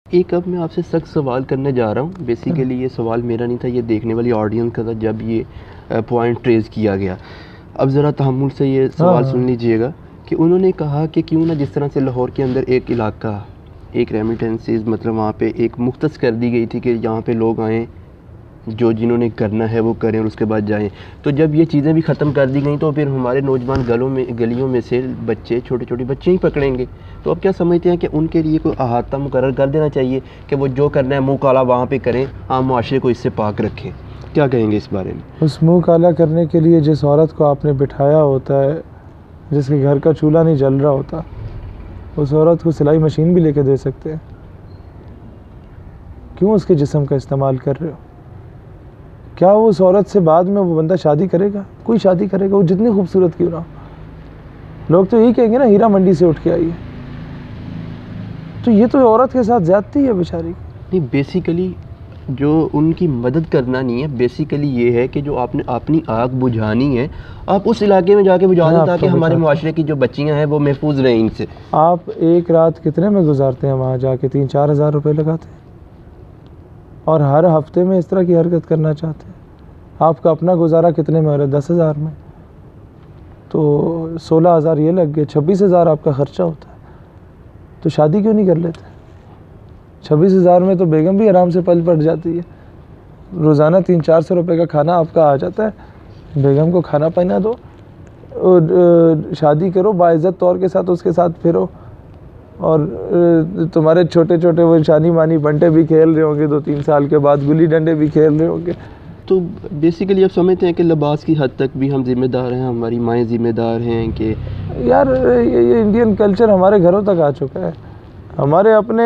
ایک اب میں آپ سے سخت سوال کرنے جا رہا ہوں، بیسیکلی یہ سوال میرا نہیں تھا، یہ دیکھنے والی آڈینس کا تھا جب یہ پوائنٹ ریز کیا گیا۔ اب ذرا تحمل سے یہ سوال سن لیجئے گا کہ انہوں نے کہا کہ کیوں نہ جس طرح سے لاہور کے اندر ایک علاقہ، ایک ریمیٹنسز مطلب وہاں پہ ایک مختص کر دی گئی تھی کہ یہاں پہ لوگ آئیں، جو جنہوں نے کرنا ہے وہ کریں اور اس کے بعد جائیں۔ تو جب یہ چیزیں بھی ختم کر دی گئیں تو پھر ہمارے نوجوان گلیوں میں سے بچے، چھوٹے چھوٹے بچے ہی پکڑیں گے۔ تو اب کیا سمجھتے ہیں کہ ان کے لیے کوئی احاطہ مقرر کر دینا چاہیے کہ وہ جو کرنا ہے منہ کالا وہاں پہ کریں، عام معاشرے کو اس سے پاک رکھیں؟ کیا کہیں گے اس بارے میں؟ اس منہ کالا کرنے کے لیے جس عورت کو آپ نے بٹھایا ہوتا ہے، جس کے گھر کا چولہا نہیں جل رہا ہوتا، اس عورت کو سلائی مشین بھی لے کے دے سکتے ہیں۔ کیوں اس کے جسم کا استعمال کر رہے ہو؟ کیا وہ اس عورت سے بعد میں وہ بندہ شادی کرے گا؟ کوئی شادی کرے گا، وہ جتنی خوبصورت کیوں نہ ہو؟ لوگ تو یہی کہیں گے نا، ہیرا منڈی سے اٹھ کے آئی ہے۔ تو یہ تو عورت کے ساتھ زیادتی ہے بیچاری۔ نہیں، بیسیکلی جو ان کی مدد کرنا نہیں ہے، بیسیکلی یہ ہے کہ جو آپ نے اپنی آگ بجھانی ہے، آپ اس علاقے میں جا کے بجھا دیں تاکہ ہمارے معاشرے کی جو بچیاں ہیں وہ محفوظ رہیں ان سے۔ آپ ایک رات کتنے میں گزارتے ہیں وہاں جا کے؟ 3-4 ہزار روپے لگاتے ہیں، اور ہر ہفتے میں اس طرح کی حرکت کرنا چاہتے ہیں۔ آپ کا اپنا گزارا کتنے میں ہو رہا ہے؟ 10,000 میں، تو 16,000 یہ لگ گئے، 26,000 آپ کا خرچہ ہوتا ہے۔ تو شادی کیوں نہیں کر لیتے؟ 26,000 میں تو بیگم بھی آرام سے پل پڑ جاتی ہے۔ روزانہ 300-400 روپے کا کھانا آپ کا آ جاتا ہے، بیگم کو کھانا پہنا دو، شادی کرو باعزت طور کے ساتھ، اس کے ساتھ پھرو، اور تمہارے چھوٹے چھوٹے وہ شانی مانی بنٹے بھی کھیل رہے ہوں گے، 2-3 سال کے بعد گلی ڈنڈے بھی کھیل رہے ہوں گے۔ تو بیسیکلی اب سمجھتے ہیں کہ لباس کی حد تک بھی ہم ذمہ دار ہیں، ہماری مائیں ذمہ دار ہیں کہ یار یہ انڈین کلچر ہمارے گھروں تک آ چکا ہے۔ ہمارے اپنے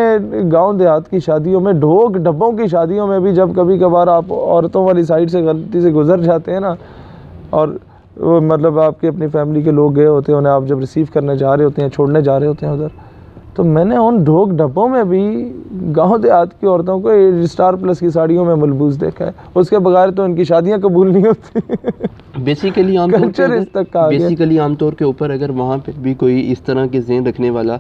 گاؤں دیہات کی شادیوں میں، ڈھوک ڈبوں کی شادیوں میں بھی جب کبھی کبھار آپ عورتوں والی سائڈ سے غلطی سے گزر جاتے ہیں نا، اور وہ مطلب آپ کے اپنی فیملی کے لوگ گئے ہوتے ہیں، انہیں آپ جب ریسیو کرنے جا رہے ہوتے ہیں، چھوڑنے جا رہے ہوتے ہیں ادھر، تو میں نے ان ڈھوک ڈبوں میں بھی گاؤں دیہات کی عورتوں کو اسٹار پلس کی ساڑیوں میں ملبوس دیکھا ہے۔ اس کے بغیر تو ان کی شادیاں قبول نہیں ہوتی۔ بیسیکلی عام طور کے اوپر اگر وہاں پہ بھی کوئی اس طرح کے ذہن رکھنے والا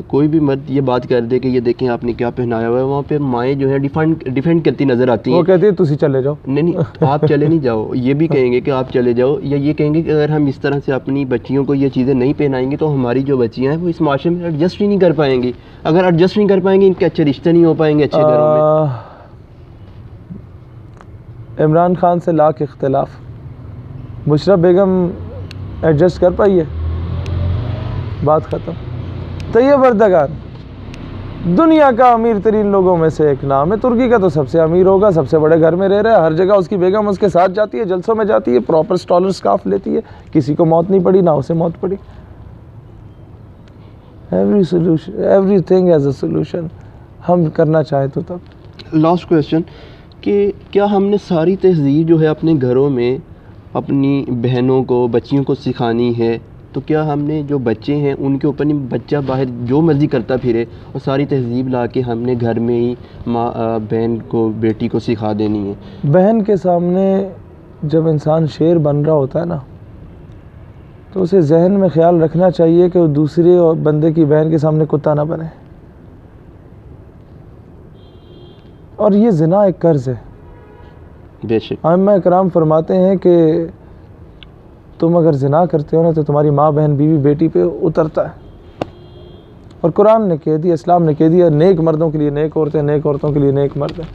کوئی بھی مرد یہ بات کر دے کہ یہ دیکھیں آپ نے کیا پہنایا ہوا ہے، وہاں پہ مائیں جو ہے ڈیفینڈ کرتی نظر آتی ہیں۔ وہ کہتی ہے تسی چلے جاؤ۔ نہیں، آپ چلے نہیں جاؤ، یہ بھی کہیں گے کہ آپ چلے جاؤ، یا یہ کہیں گے کہ اگر ہم اس طرح سے اپنی بچیوں کو یہ چیزیں نہیں پہنائیں گے تو ہماری جو بچیاں ہیں وہ اس معاشرے میں ایڈجسٹ ہی نہیں کر پائیں گی۔ اگر ایڈجسٹ نہیں کر پائیں گے، ان کے اچھے رشتے نہیں ہو پائیں گے اچھے گھروں میں۔ عمران خان سے لاکھ اختلاف، بشریٰ بیگم ایڈجسٹ کر پائی ہے، بات ختم۔ طیب اردگان دنیا کا امیر ترین لوگوں میں سے ایک نام ہے، ترکی کا تو سب سے امیر ہوگا، سب سے بڑے گھر میں رہ رہا ہے، ہر جگہ اس کی بیگم اس کے ساتھ جاتی ہے، جلسوں میں جاتی ہے، پراپر سٹالر سکارف لیتی ہے، کسی کو موت نہیں پڑی، نہ اسے موت پڑی۔ Every thing has a solution, ہم کرنا چاہیں تو تب۔ لاسٹ کویسچن کہ کیا ہم نے ساری تہذیب جو ہے اپنے گھروں میں اپنی بہنوں کو، بچیوں کو سکھانی ہے؟ تو کیا ہم نے جو بچے ہیں ان کے اوپر نہیں، بچہ باہر جو مرضی کرتا پھرے، اور ساری تہذیب لا کے ہم نے گھر میں ہی ماں بہن کو، بیٹی کو سکھا دینی ہے؟ بہن کے سامنے جب انسان شیر بن رہا ہوتا ہے نا، تو اسے ذہن میں خیال رکھنا چاہیے کہ وہ دوسرے بندے کی بہن کے سامنے کتا نہ بنے۔ اور یہ زنا ایک قرض ہے۔ بے شک ائمہ کرام فرماتے ہیں کہ تم اگر زنا کرتے ہو نا تو تمہاری ماں، بہن، بیوی، بیٹی پہ اترتا ہے۔ اور قرآن نے کہہ دیا، اسلام نے کہہ دیا، نیک مردوں کے لیے نیک عورتیں، نیک عورتوں کے لیے نیک مرد ہیں۔